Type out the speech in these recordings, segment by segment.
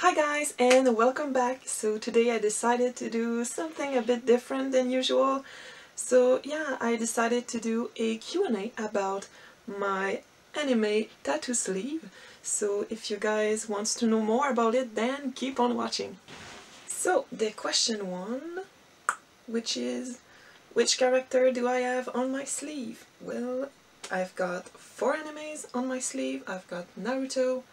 Hi guys, and welcome back. So today I decided to do something a bit different than usual. So yeah, I decided to do a Q&A about my anime tattoo sleeve. So if you guys want to know more about it, then keep on watching. So the question one, which is, which character do I have on my sleeve? Well, I've got 4 animes on my sleeve. I've got Naruto,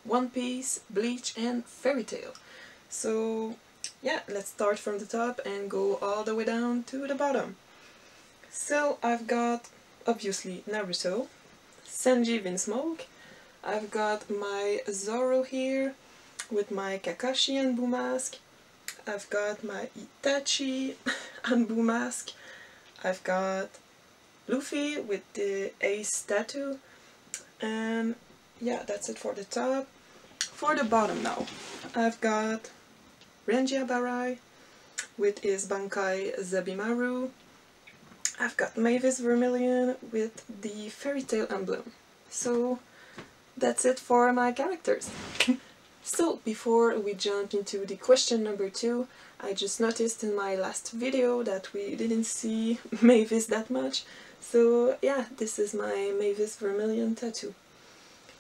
One Piece, Bleach, and Fairy Tail. So yeah, let's start from the top and go all the way down to the bottom. So I've got, obviously, Naruto, Sanji Vinsmoke. I've got my Zoro here with my Kakashi Anbu mask. I've got my Itachi Anbu mask. I've got Luffy with the Ace tattoo. And yeah, that's it for the top. For the bottom now, I've got Renji Abarai with his Bankai Zabimaru. I've got Mavis Vermilion with the Fairy Tail emblem. So that's it for my characters. So before we jump into the question number 2, I just noticed in my last video that we didn't see Mavis that much. So yeah, this is my Mavis Vermilion tattoo.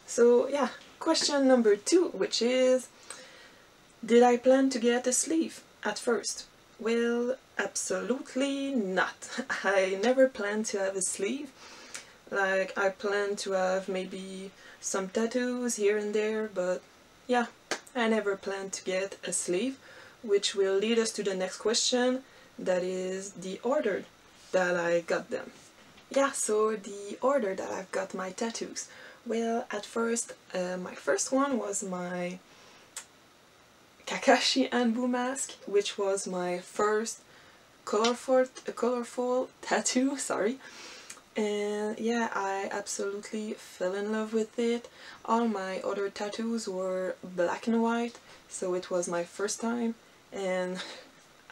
So yeah, question number 2, which is, did I plan to get a sleeve at first? Well, absolutely not. I never planned to have a sleeve. Like, I planned to have maybe some tattoos here and there, but yeah, I never planned to get a sleeve, which will lead us to the next question, that is the order that I got them. Yeah, so the order that I've got my tattoos. Well, at first, my first one was my Kakashi Anbu mask, which was my first colorful tattoo, sorry. And yeah, I absolutely fell in love with it. All my other tattoos were black and white, so it was my first time, and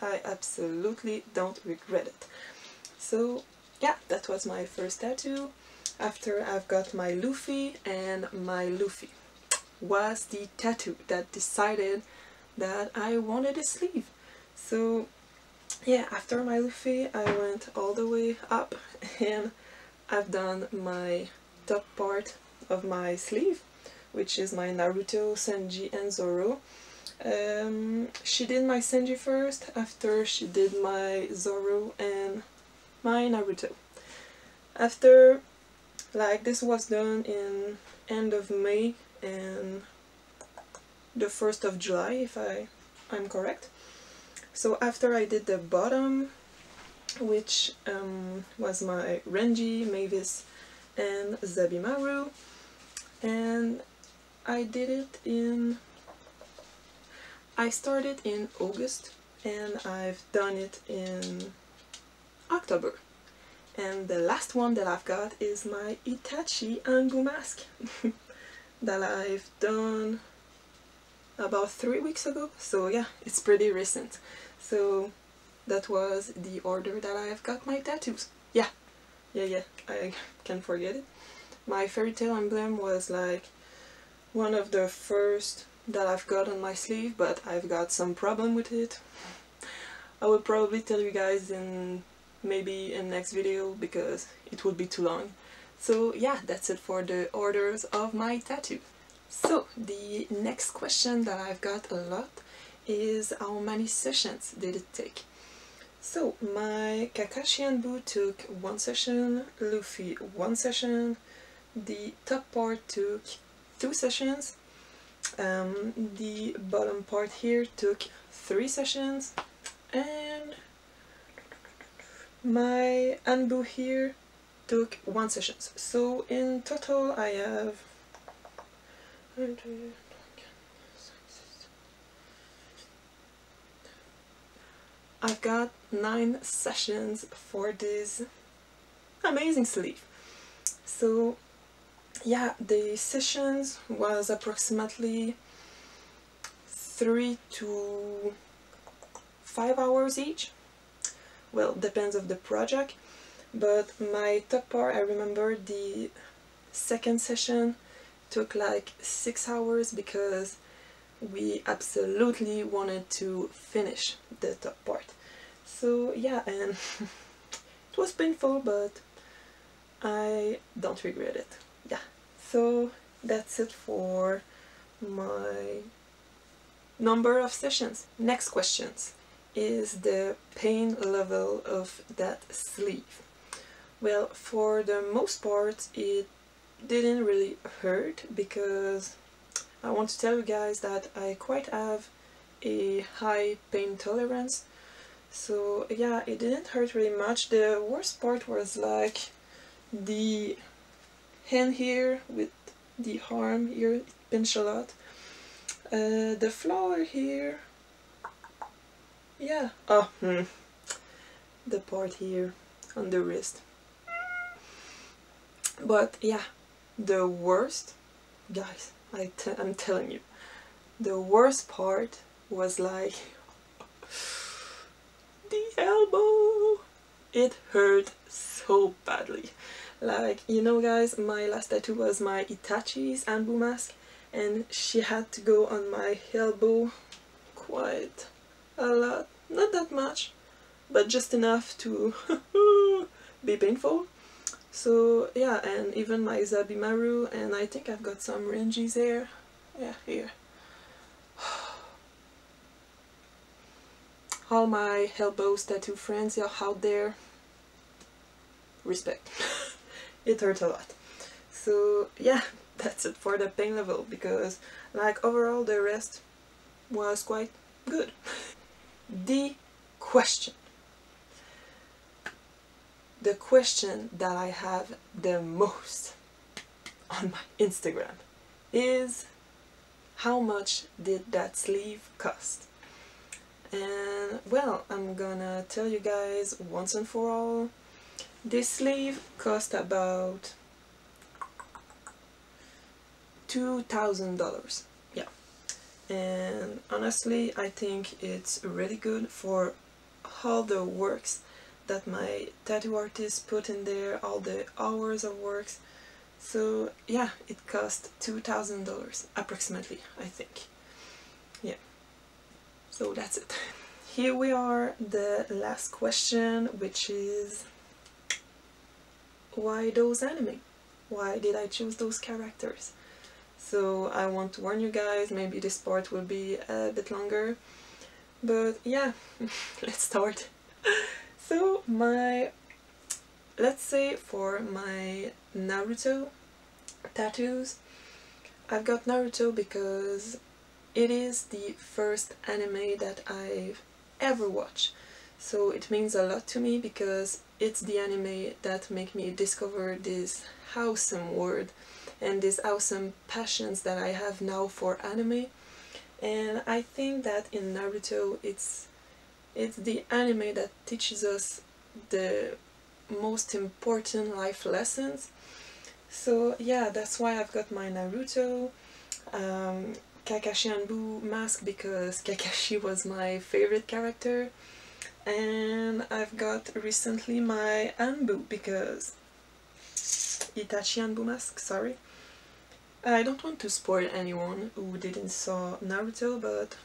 I absolutely don't regret it. So yeah, that was my first tattoo. After, I've got my Luffy, and my Luffy was the tattoo that decided that I wanted a sleeve. So yeah, after my Luffy I went all the way up and I've done my top part of my sleeve, which is my Naruto, Sanji and Zoro. She did my Sanji first, after she did my Zoro and my Naruto. After, like, this was done in end of May and the 1st of July, if I'm correct. So after I did the bottom, which was my Renji, Mavis and Zabimaru, and I did it in... I started in August and I've done it in October. And the last one that I've got is my Itachi Anbu mask that I've done about 3 weeks ago, so yeah, it's pretty recent. So that was the order that I've got my tattoos. Yeah, I can't forget it. My Fairy Tail emblem was like one of the first that I've got on my sleeve, but I've got some problem with it. I will probably tell you guys in maybe in next video because it would be too long. So yeah, that's it for the orders of my tattoo. So the next question that I've got a lot is, how many sessions did it take? So my Kakashi Anbu took 1 session, Luffy 1 session, the top part took 2 sessions, the bottom part here took 3 sessions, and my Anbu here took 1 session. So in total I have I've got 9 sessions for this amazing sleeve. So yeah, the sessions was approximately 3 to 5 hours each. Well, depends of the project, but my top part, I remember the second session took like 6 hours because we absolutely wanted to finish the top part. So yeah, and it was painful, but I don't regret it. Yeah, so that's it for my number of sessions. Next questions is the pain level of that sleeve. Well, for the most part it didn't really hurt, because I want to tell you guys that I quite have a high pain tolerance. So yeah, it didn't hurt really much. The worst part was like the hand here with the arm here, it pinched a lot. The flower here, yeah. Oh, the part here on the wrist. But yeah, the worst, guys, I'm telling you, the worst part was like the elbow. It hurt so badly. Like, you know guys, my last tattoo was my Itachi's Anbu mask, and she had to go on my elbow quite a lot. Not that much, but just enough to be painful. So yeah, and even my Zabimaru, and I think I've got some Renjis there. Yeah, here. All my elbows tattoo friends are out there. Respect. It hurt a lot. So yeah, that's it for the pain level, because like overall the rest was quite good. The question. The question that I have the most on my Instagram is, how much did that sleeve cost? And well, I'm gonna tell you guys once and for all, this sleeve cost about $2,000. Yeah, and honestly I think it's really good for all the works that my tattoo artist put in there, all the hours of works. So yeah, it cost $2,000 approximately, I think. Yeah, so that's it. Here we are, the last question, which is, why those anime? Why did I choose those characters? So I want to warn you guys, maybe this part will be a bit longer, but yeah, let's start. So let's say for my Naruto tattoos, I've got Naruto because it is the first anime that I've ever watched. So it means a lot to me, because it's the anime that make me discover this awesome world and these awesome passions that I have now for anime. And I think that in Naruto it's the anime that teaches us the most important life lessons. So yeah, that's why I've got my Naruto Kakashi Anbu mask, because Kakashi was my favorite character. And I've got recently my Anbu, because Itachi Anbu mask, sorry. I don't want to spoil anyone who didn't saw Naruto, but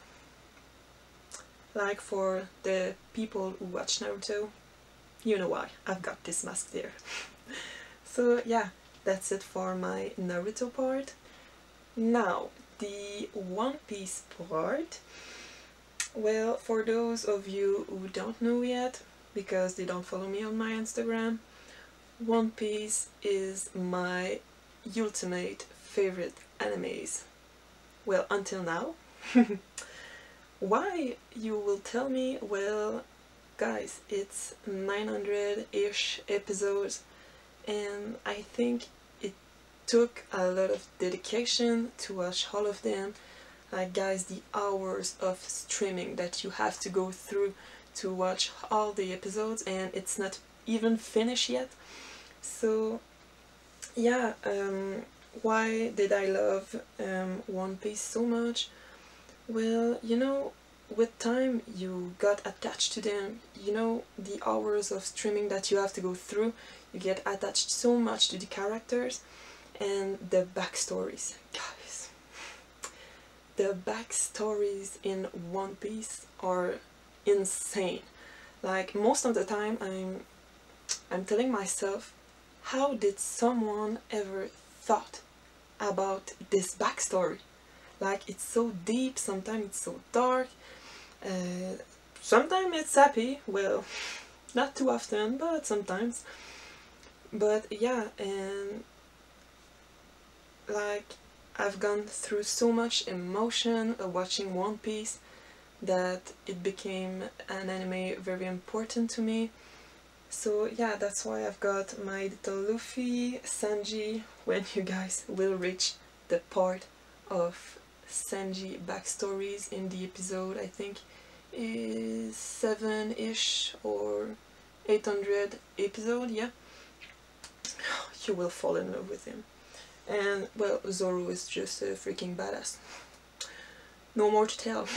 like for the people who watch Naruto, you know why I've got this mask there. So yeah, that's it for my Naruto part. Now, the One Piece part. Well, for those of you who don't know yet, because they don't follow me on my Instagram, One Piece is my ultimate favorite animes. Well, until now. Why, you will tell me? Well, guys, it's 900-ish episodes, and I think it took a lot of dedication to watch all of them. Like guys, the hours of streaming that you have to go through to watch all the episodes, and it's not even finished yet. So yeah, why did I love One Piece so much? Well, you know, with time you got attached to them. You know, the hours of streaming that you have to go through, you get attached so much to the characters and the backstories. Guys, the the backstories in One Piece are insane. Like, most of the time I'm telling myself, how did someone ever thought about this backstory? Like, it's so deep, sometimes it's so dark, sometimes it's happy, well, not too often, but sometimes. But yeah, and like, I've gone through so much emotion watching One Piece that it became an anime very important to me. So yeah, that's why I've got my little Luffy, Sanji, when you guys will reach the part of Sanji backstories in the episode, I think is 7-ish or 800 episode, yeah, you will fall in love with him. And well, Zoro is just a freaking badass. No more to tell.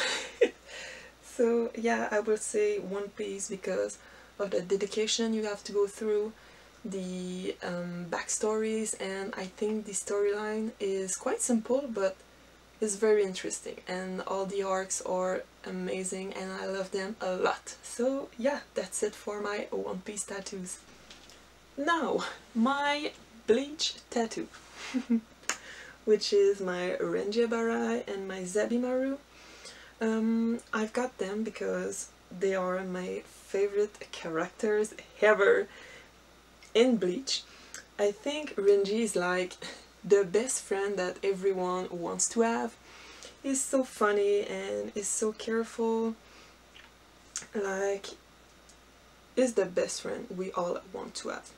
So yeah, I will say One Piece because of the dedication you have to go through, the backstories, and I think the storyline is quite simple but is very interesting, and all the arcs are amazing and I love them a lot. So yeah, that's it for my One Piece tattoos. Now, my Bleach tattoo, which is my Renjibarai and my Zabimaru. I've got them because they are my favorite characters ever in Bleach. I think Renji is like the best friend that everyone wants to have. He's so funny and is so careful. Like, he's the best friend we all want to have.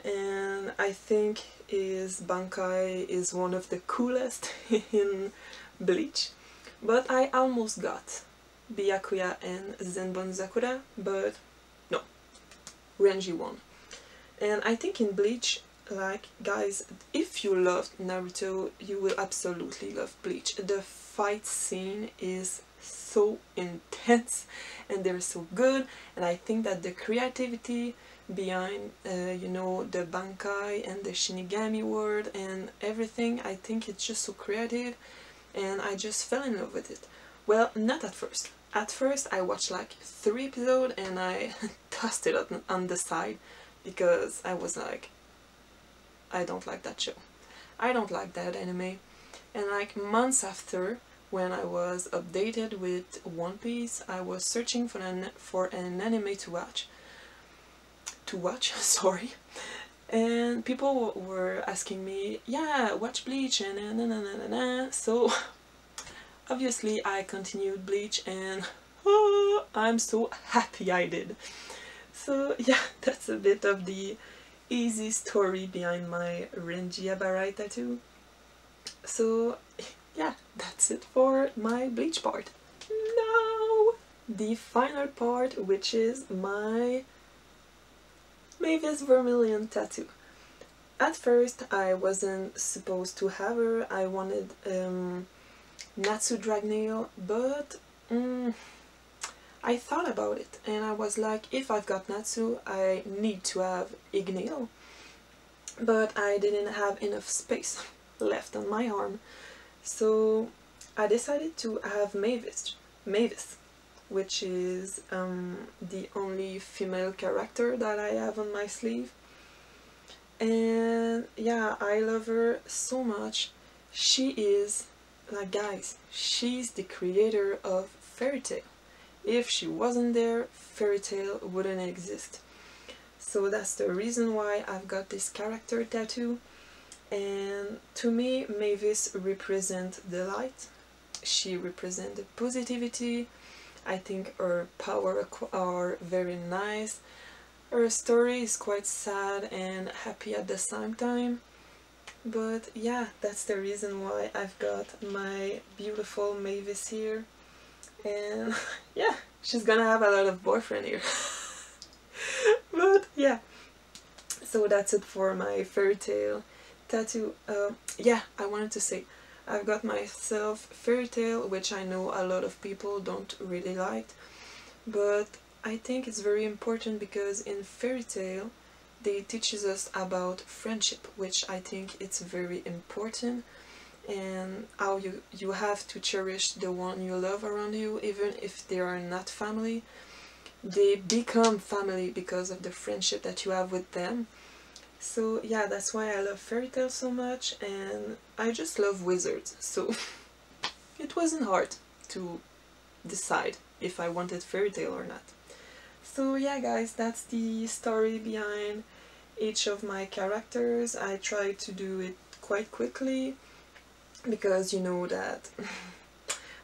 And I think his Bankai is one of the coolest in Bleach. But I almost got Byakuya and Zenbon Sakura, but no, Renji won. And I think in Bleach, like, guys, if you loved Naruto, you will absolutely love Bleach. The fight scene is so intense and they're so good, and I think that the creativity behind, you know, the Bankai and the Shinigami world and everything, I think it's just so creative, and I just fell in love with it. Well, not at first. At first I watched like 3 episodes and I tossed it on the side because I was like, I don't like that show. I don't like that anime. And like months after, when I was updated with One Piece, I was searching for an anime to watch. Sorry. And people were asking me, yeah, watch Bleach and na. So obviously I continued Bleach and oh, I'm so happy I did. So yeah, that's a bit of the easy story behind my Renjiabarai tattoo. So yeah, that's it for my Bleach part. Now the final part, which is my Mavis Vermilion tattoo. At first I wasn't supposed to have her. I wanted Natsu Dragnail, but I thought about it and I was like, if I've got Natsu, I need to have Ignale. But I didn't have enough space left on my arm, so I decided to have Mavis, which is the only female character that I have on my sleeve. And yeah, I love her so much. She is, like, guys, she's the creator of Fairy Tail. If she wasn't there, Fairy Tail wouldn't exist. So that's the reason why I've got this character tattoo. And to me, Mavis represents the light. She represents the positivity. I think her powers are very nice. Her story is quite sad and happy at the same time. But yeah, that's the reason why I've got my beautiful Mavis here. And yeah, she's gonna have a lot of boyfriend here. But yeah, so that's it for my Fairy Tail tattoo. Yeah, I wanted to say, I've got myself Fairy Tail, which I know a lot of people don't really like, but I think it's very important because in Fairy Tail they teaches us about friendship, which I think it's very important. and how you have to cherish the one you love around you, even if they are not family. They become family because of the friendship that you have with them. So yeah, that's why I love fairy tales so much, and I just love wizards, so it wasn't hard to decide if I wanted fairy tale or not. So yeah guys, that's the story behind each of my characters. I tried to do it quite quickly because you know that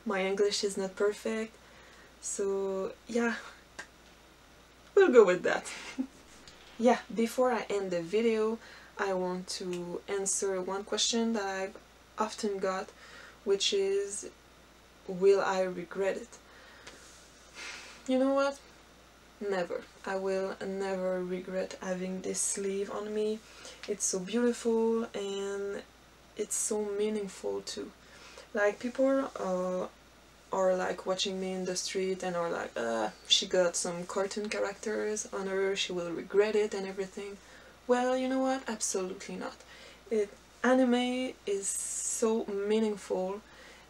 my English is not perfect, so yeah, we'll go with that. Yeah, before I end the video, I want to answer one question that I've often got, which is, will I regret it? You know what? Never. I will never regret having this sleeve on me. It's so beautiful and it's so meaningful too. Like, people are like watching me in the street and are like, she got some cartoon characters on her, she will regret it and everything. Well, you know what? Absolutely not. Anime is so meaningful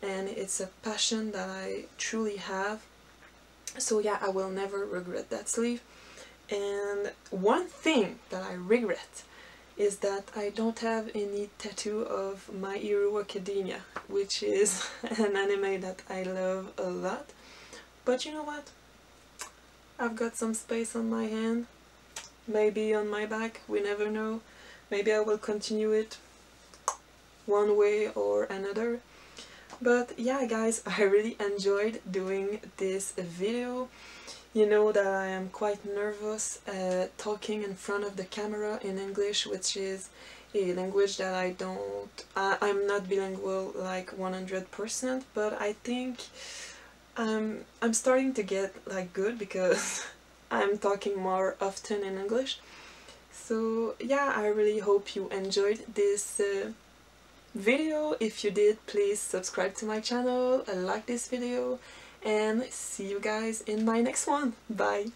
and it's a passion that I truly have. So yeah, I will never regret that sleeve. And one thing that I regret is that I don't have any tattoo of My Hero Academia, which is an anime that I love a lot. But you know what? I've got some space on my hand, maybe on my back, we never know. Maybe I will continue it one way or another. But yeah guys, I really enjoyed doing this video. You know that I am quite nervous talking in front of the camera in English, which is a language that I'm not bilingual like 100%, but I think I'm starting to get like good because I'm talking more often in English. So yeah, I really hope you enjoyed this video. If you did, please subscribe to my channel, like this video, and see you guys in my next one. Bye!